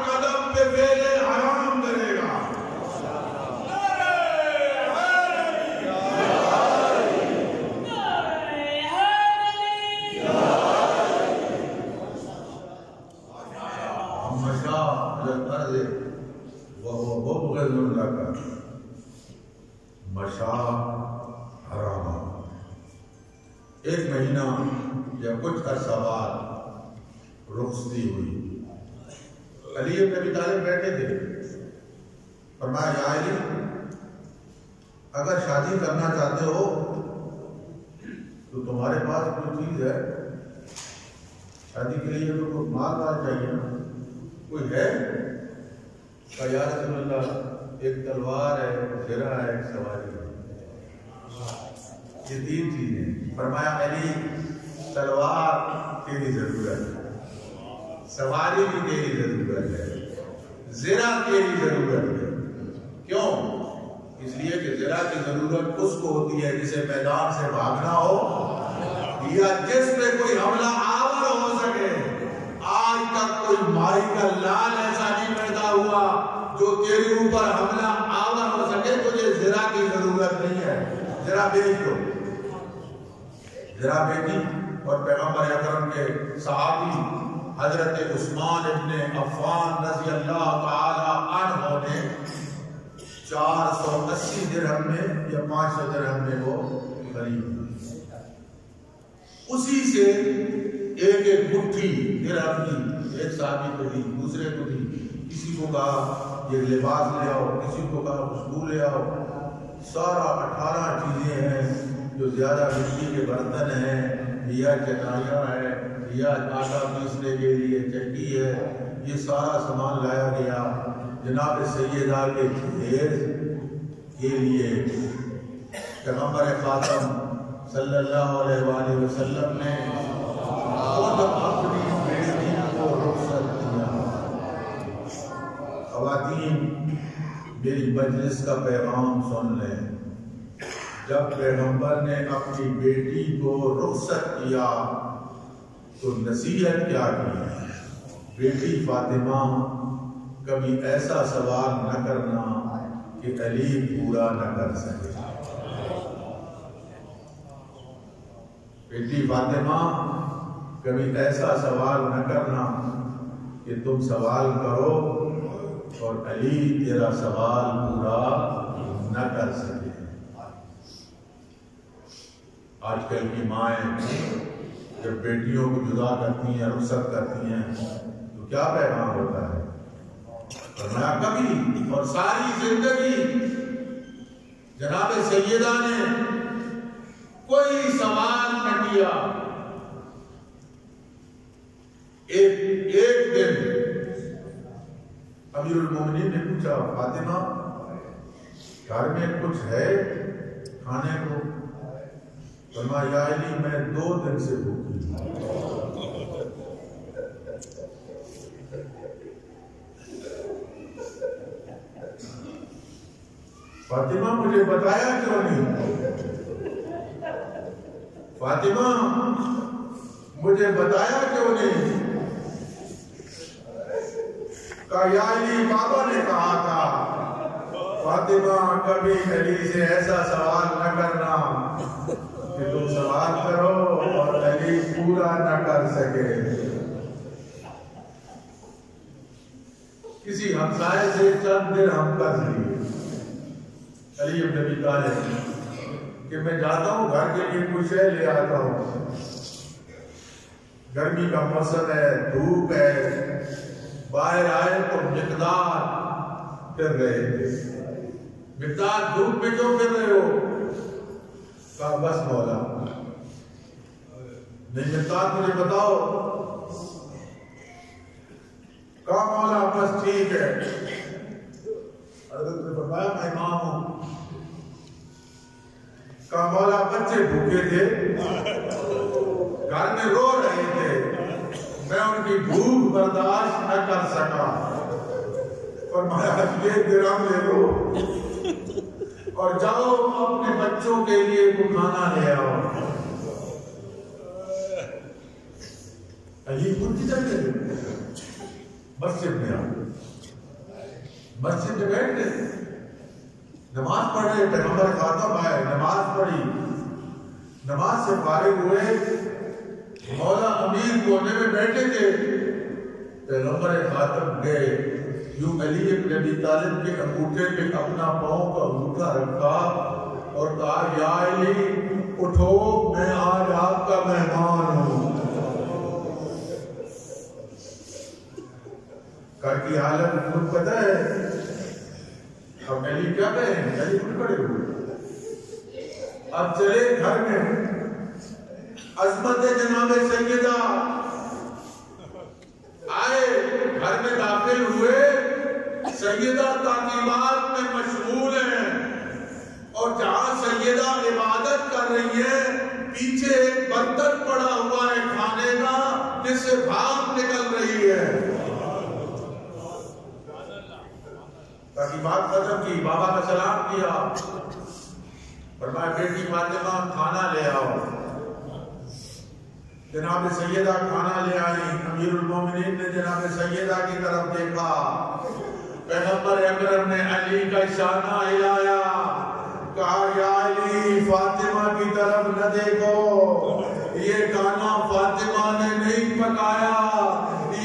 قدم پہ فعل حرام کرے گا۔ اللہ کا مشا حراما، 1 مہینہ یا کچھ عرصہ بعد رخصتی ہوئی۔ علی بن ابی طالب بیٹھے تھے، فرمایا یا علی اگر شادی کرنا چاہتے ہو تو تمہارے پاس کوئی چیز ہے؟ شادی کے لیے تو کوئی مال چاہیے نا، کوئی ہے؟ کہا یا رسول اللہ ایک تلوار ہے، زرہ ہے، ایک سواری ہے، یہ 3 چیزیں۔ فرمایا علی تلوار تیری ضرورت ہے، سواری بھی تیری ضرورت ہے، زرہ تیری ضرورت ہے۔ کیوں؟ اس لیے کہ زرہ کی ضرورت اس کو ہوتی ہے جسے میدان سے بھاگنا ہو یا جس پہ کوئی حملہ آور ہو سکے۔ آج تک کوئی مائی کا لال ایسا نہیں پیدا ہوا جو تیرے اوپر حملہ آور ہو سکے، تجھے زرہ کی ضرورت نہیں ہے، زرہ بیچ دو۔ زرہ بیچی اور پیغمبر اکرم کے صحابی حضرت عثمان ابن عفان رضی اللہ تعالی عنہ نے 480 درہم میں یا 500 درہم میں وہ خرید، اسی سے ایک مٹھی درہم کی، ایک صحابی کو دی، دوسرے کو دی، کسی کو کہا یہ لباس لے آؤ، کسی کو کہا خوشبو لے آؤ، سارا 18 چیزیں ہیں جو زیادہ مٹی کے برتن ہیں، یا چٹائیاں ہے، یا آٹا پیسنے کے لیے چکی ہے، یہ سارا سامان لایا گیا جناب سیدہ کے جہیز کے لیے۔ پیغمبر خاتم صلی اللہ علیہ وآلہ وسلم نے خود اپنی بیٹی کو رخصت دیا۔ خواتین میری مجلس کا پیغام سن لیں، جب پیغمبر نے اپنی بیٹی کو رخصت کیا تو نصیحت کیا کی؟ بیٹی فاطمہ کبھی ایسا سوال نہ کرنا کہ علی پورا نہ کر سکے۔ بیٹی فاطمہ کبھی ایسا سوال نہ کرنا کہ تم سوال کرو اور علی تیرا سوال پورا نہ کر سکے۔ آج کل کی مائیں جب بیٹیوں کو جدا کرتی ہیں، رخصت کرتی ہیں تو کیا پیغام ہوتا ہے؟ فرمایا کبھی اور ساری زندگی جناب سیدہ نے کوئی سوال نہ کیا۔ ایک دن امیر المومنین نے پوچھا فاطمہ گھر میں کچھ ہے کھانے کو؟ فرمایا یا علی میں 2 دن سے بھوکی ہوں۔ فاطمہ مجھے بتایا کیوں نہیں؟ فاطمہ مجھے بتایا کیوں نہیں؟ کہا یا علی بابا نے کہا تھا فاطمہ کبھی علی سے ایسا سوال نہ کرنا کہ تم سوال کرو اور علی پورا نہ کر سکے۔ کسی ہمسائے سے چند درہم قرض لیے علی بن ابی طالب کہ میں جاتا ہوں گھر کے لیے کچھ شے لے آتا ہوں، گرمی کا موسم ہے، دھوپ ہے، باہر آئے تو مقدار پھر رہے تھے۔ مقدار دھوپ میں کیوں پھر رہے ہو؟ کہا بس مولا نہیں مقدار مجھے بتاؤ۔ کہا مولا بس ٹھیک ہے۔ حضرت نے فرمایا میں امام ہوں۔ کہا مولا بچے بھوکے تھے، گھر میں رو رہے تھے، میں ان کی بھوک برداشت نہ کر سکا۔ فرمایا یہ درہم لے لو اور جاؤ اپنے بچوں کے لیے کھانا لے آؤ۔ علی کچھ جگہ مسجد میں آ، مسجد میں بیٹھ گئے، نماز پڑھ رہے، پیغمبر خاتم آئے، نماز پڑھی، نماز سے فارغ ہوئے، مولا امیر کونے میں بیٹھے تھے، پیغمبر خاتم گئے یوں علی ابن ابی طالب کے انگوٹھے پہ اپنا پاؤں کا انگوٹھا رکھا اور کہا یا علی اٹھو میں آج آپ کا مہمان ہوں. گھر کی حالت تم پتہ ہے اب علی کیا کہیں علی اٹھ کھڑے ہوئے اب چلے گھر میں عظمت جناب سیدہ آئے گھر میں داخل ہوئے سیدہ تعلیمات میں مشغول ہیں اور جہاں سیدہ عبادت کر رہی ہے پیچھے ایک برتن پڑا ہوا ہے کھانے کا جس سے بھاپ نکل رہی ہے. بات ختم کی بابا کا سلام کیا فرمایا بیٹی فاطمہ کھانا لے آؤ. جناب سیدہ کھانا لے آئی. امیر المومنین نے جناب سیدہ کی طرف دیکھا پیغمبر اکرم نے علی کا شانہ ہلایا کہا یا علی فاطمہ کی طرف نہ دیکھو یہ کھانا فاطمہ نے نہیں پکایا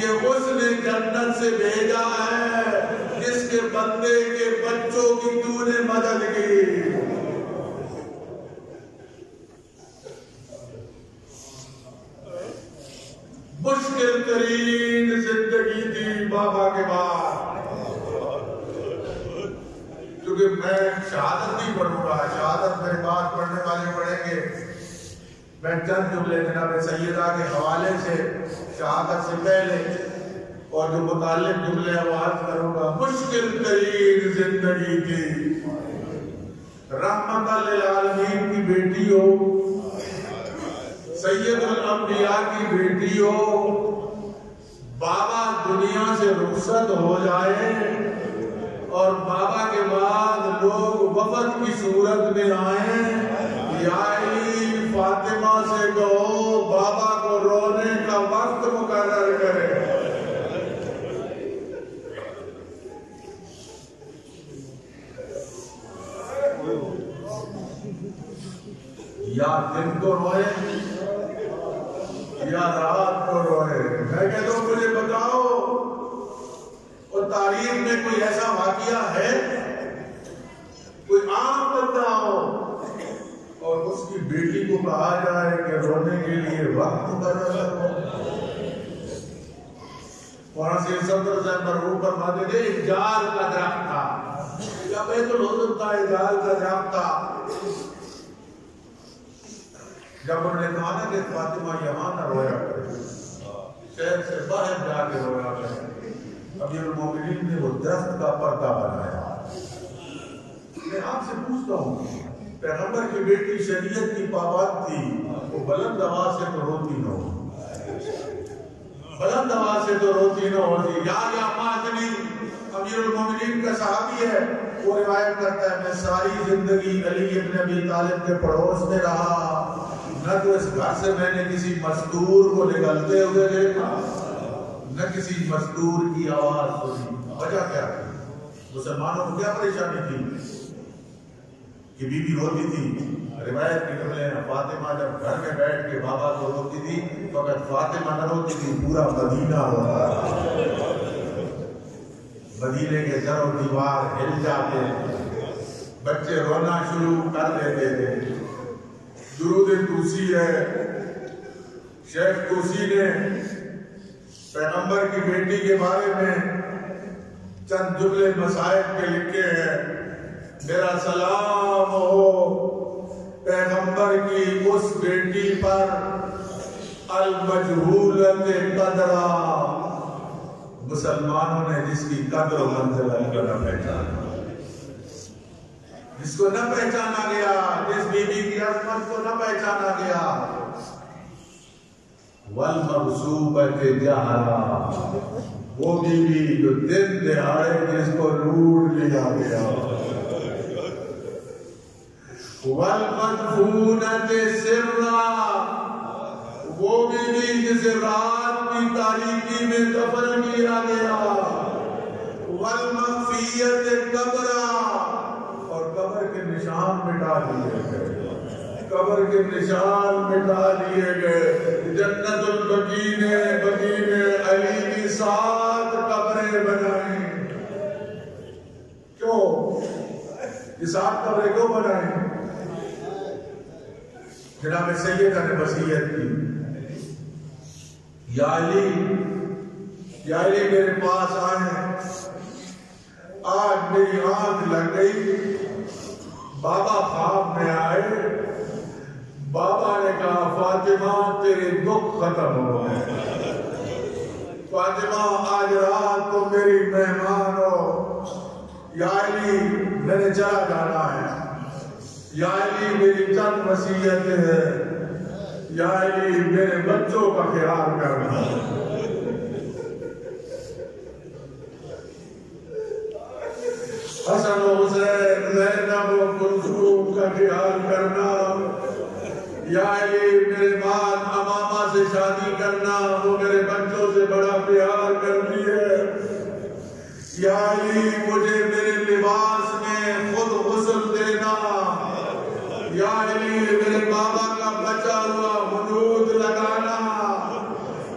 یہ اس نے جنت سے بھیجا ہے جس کے بندے کے بچوں کی تو نے مدد کی. مشکل ترین زندگی تھی بابا کے بعد کیونکہ میں شہادت نہیں پڑھوں گا شہادت میرے بعد پڑھنے والے پڑھیں گے. میں چند جملے جناب سیدہ کے حوالے سے شہادت سے پہلے اور جو متعلق جملے آواز کروں گا. مشکل ترین زندگی تھی رحمت للعالمین کی بیٹی ہو سید الانبیاء کی بیٹی ہو بابا دنیا سے رخصت ہو جائے اور بابا کے بعد لوگ وفد کی صورت میں آئیں یا علی فاطمہ سے کہو بابا کو رونے کا وقت مقرر کرے. یا دن کو روئے یا رات کو روئے. میں کہتا ہوں مجھے بتاؤ اور تاریخ میں کوئی ایسا واقعہ ہے کوئی عام بندہ ہو اور اس کی بیٹی کو کہا جائے کہ رونے کے لیے وقت مقرر کرو. وہاں سے صدر صاحب مرحوم فرماتے تھے جال کا درخت تھا یا بیت الحزن تھا جال کا درخت تھا. جب انہوں نے کہا نا کہ فاطمہ یہاں نہ رویا کرے شہر سے باہر جا کے رویا کرے امیر المومنین نے وہ درخت کا پردہ بنایا. میں آپ سے پوچھتا ہوں پیغمبر کی بیٹی شریعت کی پابند تھی وہ بلند آواز سے تو روتی نہ ہو بلند آواز سے تو روتی نہ ہوتی. یا مازنی امیر المومنین کا صحابی ہے وہ روایت کرتا ہے میں ساری زندگی علی ابن ابی طالب کے پڑوس میں رہا نہ تو اس گھر سے میں نے کسی مزدور کو نکلتے ہوئے دیکھا نہ کسی مزدور کی آواز سنی. وجہ کیا تھی مسلمانوں کو کیا پریشانی تھی کہ بی بی روتی تھی. روایت کی جملے ہیں فاطمہ جب گھر میں بیٹھ کے بابا کو روتی تھی تو اگر فاطمہ نہ روتی تھی پورا مدینہ ہوتا مدینے کے در و دیوار ہل جاتے بچے رونا شروع کر دیتے تھے. درود توسی ہے شیخ توسی نے پیغمبر کی بیٹی کے بارے میں چند جملے مسائب کے لکھے ہیں. میرا سلام ہو پیغمبر کی اس بیٹی پر المجہولت قدرہ مسلمانوں نے جس کی قدر و منزلت کو نہ پہچانا جس کو نہ پہچانا گیا جس بی بی کی عظمت کو نہ پہچانا گیا. والمغصوبۃ جہرا وہ بی بی جو دن دہاڑے جس کو لوٹ لیا گیا. والمدفونۃ سرا وہ بی بی جسے رات کی تاریکی میں دفن کیا گیا. والمخفیۃ قبرا قبر کے نشان مٹا دیے گئے قبر کے نشان مٹا دیے گئے. جنت البقیع نے بقیع میں علی کی 7 قبریں بنائیں یہ 7 قبریں کیوں بنائیں؟ جناب سیدہ نے وصیت کی، یا علی میرے پاس آئیں، آج میری آنکھ لگ گئی۔ بابا خواب میں آئے، بابا نے کہا فاطمہ تیرے دکھ ختم ہو گئے، فاطمہ آج رات تو میری مہمان ہو، یا علی میں نے چلا جانا ہے، یا علی میری چند وصیت ہے، یا علی میرے بچوں کا خیال کرنا، حسن و حسین زینب و کلثوم کا خیال کرنا، یا علی میرے بعد امامہ سے شادی کرنا، وہ میرے بچوں سے بڑا پیار کرتی ہے، یا علی مجھے میرے لباس میں خود غسل دینا، یا علی میرے بابا کا بچا ہوا حدود لگانا،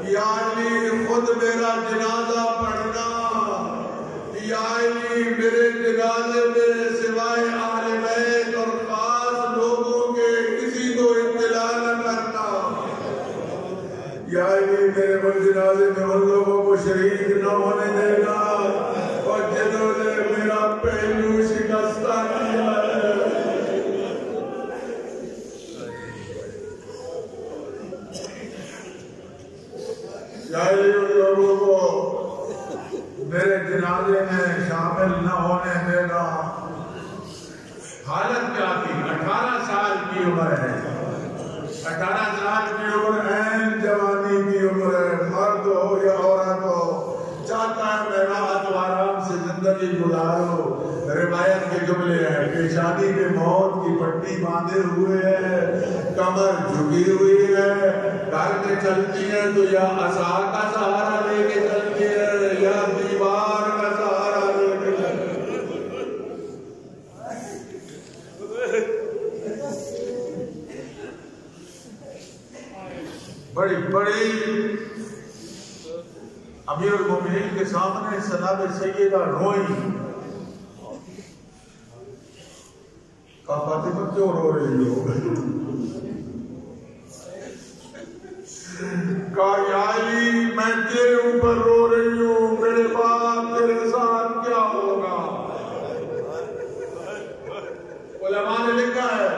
یا علی خود میرا جنازہ پڑھنا، یا علی میرے جنازے میں سوائے اہل بیت اور خاص لوگوں کے کسی کو اطلاع نہ کرنا، یا علی میرے جنازے میں ان لوگوں کو شریک نہ ہونے دینا اور جنہوں نے میرا پہلو شکستہ کیا ہے، یا علی ان لوگوں کو میرے جنازے میں شامل نہ ہونے دینا۔ حالت کیا تھی؟ 18 سال کی عمر ہے، 18 سال کی عمر عین جوانی کی عمر ہے، مرد ہو یا عورت ہو، چاہتا ہے میں راحت و آرام سے زندگی گزارو۔ روایت کے جملے ہیں، پیشانی پہ موت کی پٹی باندھے ہوئے ہے، کمر جھکی ہوئی ہے، گھر میں چلتی ہے تو یا عصا کا سہارا لے کے چلتی ہے یا دیوار کا سہارا لے کے چلتی ہے۔ بڑی امیر المومنین کے سامنے جناب سیدہ روئی، کہا فاطمہ کیوں رو رہی ہو؟ کہا یا علی میں تیرے اوپر رو رہی ہوں، میرے بعد تیرے ساتھ کیا ہوگا؟ علماء نے لکھا ہے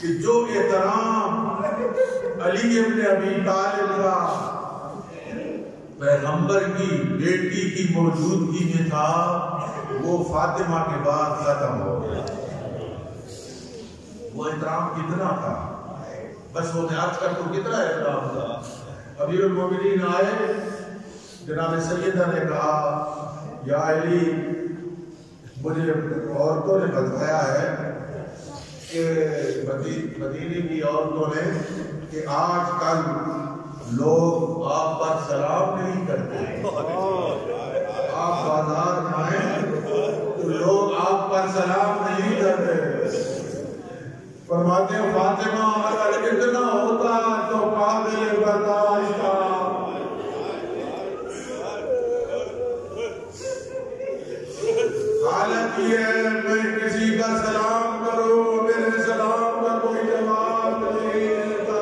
کہ جو احترام علی ابن ابی طالب کا پیغمبر کی بیٹی کی موجودگی میں تھا، وہ فاطمہ کے بعد ختم ہو گیا۔ وہ احترام کتنا تھا، بس وہ آج کل تو کتنا احترام تھا۔ امیر المومنین آئے، جناب سیدہ نے کہا یا علی مجھے عورتوں نے بتایا ہے کہ مدینے کی عورتوں نے کہ آج کل لوگ آپ پر سلام نہیں کرتے، آپ بازار میں آئیں تو لوگ آپ پر سلام نہیں کرتے۔ فرماتے ہیں فاطمہ اگر اتنا ہوتا تو قابل برداشت تھا۔ حالت یہ ہے میں کسی کا سلام کروں، میرے سلام کا کوئی جواب نہیں دیتا۔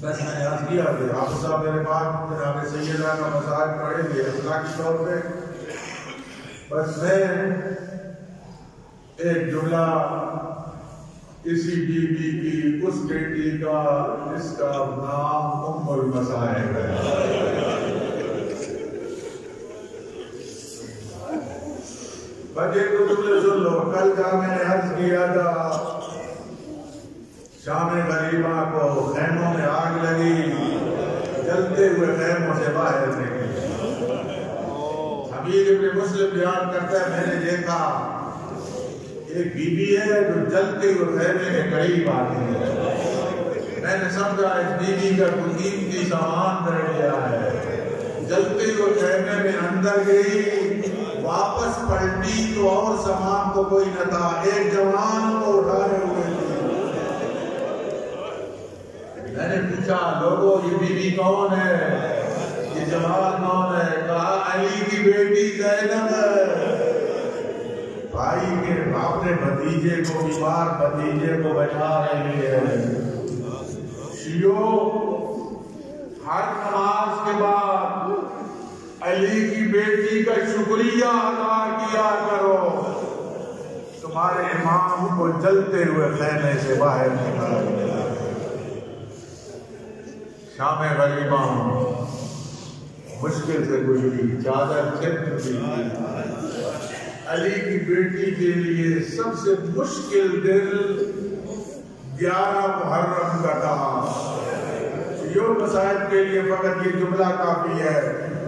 بس میں یاد کیا کہ آپ صاحب میرے بعد جناب سیدہ کا مسائل پڑھیں گے اخلاقی طور پہ، بس میں ایک جملہ اسی بی بی کی اس بیٹی کا جس کا نام ام المصائب ہے، بچے تو جملے سن لو۔ کل جا میں نے عرض کیا تھا شام غریبہ کو خیموں میں آگ لگی، جلتے ہوئے خیموں سے باہر نکلی۔ حبیب ابن مسلم بیان کرتا ہے میں نے دیکھا ایک بی بی ہے جو جلتے ہوئے خیمے کے قریب آتی ہے، میں نے سمجھا اس بی بی کا کوئی قیمتی سامان رہ گیا ہے، جلتے ہوئے خیمے میں اندر گئی، واپس پلٹی تو اور سامان تو کوئی نہ تھا، ایک جوان کو اٹھائے ہوئے تھی۔ میں نے پوچھا لوگوں یہ بیوی کون ہے، یہ جمال کون ہے؟ کہا علی کی بیٹی زینب ہے۔ بھائی کے باپ نے بھتیجے کو، بیمار بھتیجے کو بچا رہی ہے۔ شیعو ہر نماز کے بعد علی کی بیٹی کا شکریہ ادا کیا کرو، تمہارے امام کو جلتے ہوئے خیمے سے باہر نکال دیا۔ شام غریبہ مشکل سے گزری، چادر چھت چکی۔ علی کی بیٹی کے لیے سب سے مشکل دن 11 محرم کا تھا۔ یہ مسائل کے لیے فقط یہ جملہ کافی ہے،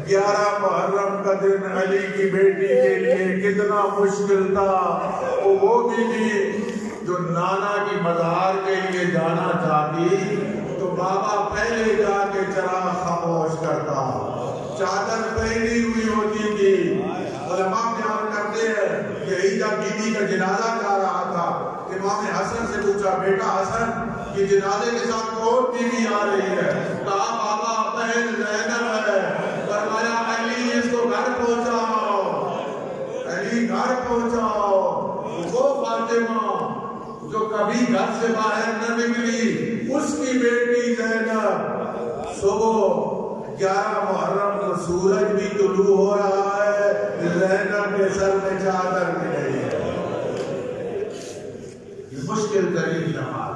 11 محرم کا دن علی کی بیٹی کے لیے کتنا مشکل تھا۔ وہ بھی جو نانا کی مزار کے لیے جانا چاہتی تو بابا پہلے جا کے چراغ خاموش کرتا، چادر پہنی ہوئی ہوتی تھی۔ علماء بیان کرتے ہیں کہ جب بیوی کا جنازہ جا رہا تھا، امام حسن سے پوچھا بیٹا حسن یہ جنازے کے ساتھ کون بیوی آ رہی ہے؟ کہا بابا بہن زینب ہے۔ فرمایا علی اس کو گھر پہنچاؤ، علی گھر پہنچاؤ۔ وہ فاطمہ جو کبھی گھر سے باہر نہ نکلی، اس کی بیٹی زینب صبح 11 محرم کو سورج بھی طلوع ہو رہا ہے، زینب کے سر میں چادر بھی نہیں ہے۔ یہ مشکل ترین نماز۔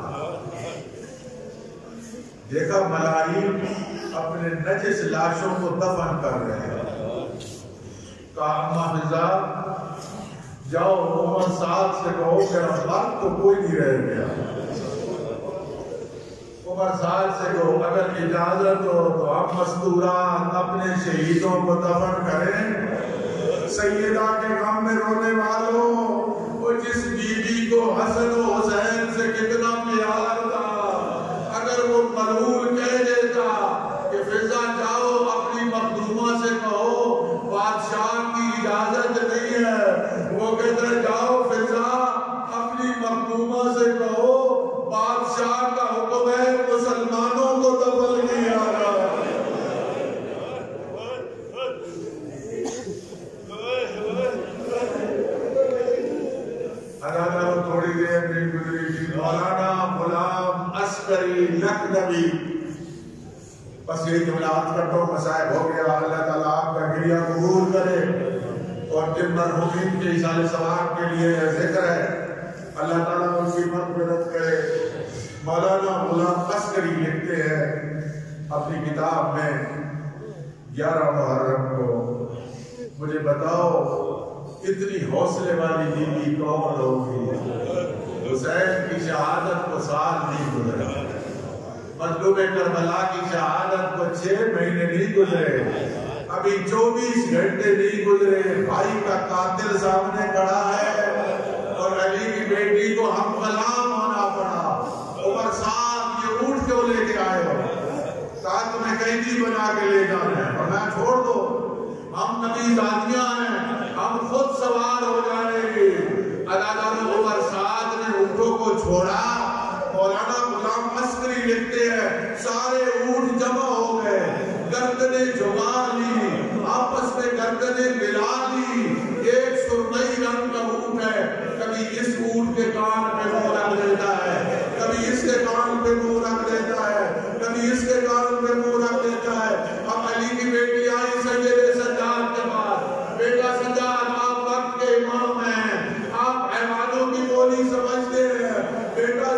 دیکھا ملائک اپنے نجس لاشوں کو دفن کر رہے ہیں۔ کہا اما حفظہ جاؤ عمر صاحب سے کہو کہ مرد تو کوئی نہیں رہ گیا۔ عمر صاحب سے کہو اگر اجازت ہو تو آپ مستورات اپنے شہیدوں کو دفن کریں۔ سیدہ کے غم میں رونے والوں، وہ جس بیوی کو حسن و حسین سے کتنا پیار تھا، اگر وہ ملعون کہہ دیتا کہ فضا جاؤ اپنی مخدومہ سے کہو بادشاہ کی اجازت نہیں ہے، وہ کہتا جاؤ فضا اپنی مخدومہ سے کہو بادشاہ کا حکم ہے مسلمانوں کو دفن کیا گیا۔ اگر تھوڑی دیر نہیں گزری تھی مولانا غلام عسکری لکھنوی، بس یہی جملات کرتا ہوں، مسائب ہو گیا۔ اللہ تعالیٰ آپ کا گریہ قبول کرے، اور جن مرحومین کے ایصال ثواب کے لیے ذکر ہے، اللہ تعالیٰ ان کی مغفرت کرے۔ مولانا غلام عسکری لکھتے ہیں اپنی کتاب میں 11 محرم کو، مجھے بتاؤ اتنی حوصلے والی بیوی کون ہوگی؟ حسین کی شہادت کو سال نہیں گزرا، مظلوم کربلا کی شہادت کو 6 مہینے نہیں گزرے، ابھی 24 گھنٹے نہیں گزرے، بھائی کا قاتل سامنے کھڑا ہے اور علی کی بیٹی کو ہم غلام ہونا پڑا۔ عمر صاحب یہ اونٹ کیوں لے کے آئے ہو؟ کہا تمہیں قیدی بنا کے لے جانا ہے، اور میں چھوڑ دو، ہم نبی زادیاں ہیں، ہم خود سوار ہو جائیں گے۔ اداکار عمر صاحب نے اونٹوں کو چھوڑا۔ مولانا غلام عسکری لکھتے ہیں سارے اونٹ جمع ہو گئے، گردنیں جھکا لی، آپس میں گردنیں ملا لی۔ ایک سرمئی رنگ کا اونٹ ہے، کبھی اس اونٹ کے کان پہ منہ رکھ دیتا ہے، کبھی اس کے کان پہ منہ رکھ دیتا ہے، کبھی اس کے کان پہ منہ رکھ دیتا ہے۔ اب علی کی بیٹی آئی سید سجاد کے پاس، بیٹا سجاد آپ وقت کے امام ہیں، آپ حیوانوں کی بولی سمجھتے ہیں، بیٹا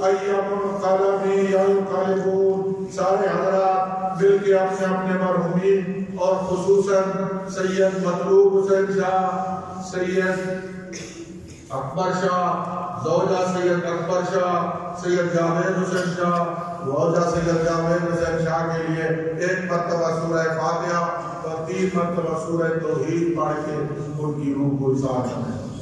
ایام قلمی یا قلبون، سارے حضرات مل کے اپنے اپنے مرحومین اور خصوصاً سید مطلوب حسین شاہ، سید اکبر شاہ، زوجہ سید اکبر شاہ، سید جاوید حسین شاہ، زوجہ سید جاوید حسین شاہ کے لیے ایک مرتبہ سورہ فاتحہ اور 3 مرتبہ سورہ توحید پڑھ کے ان کی روح کو اظہار کریں۔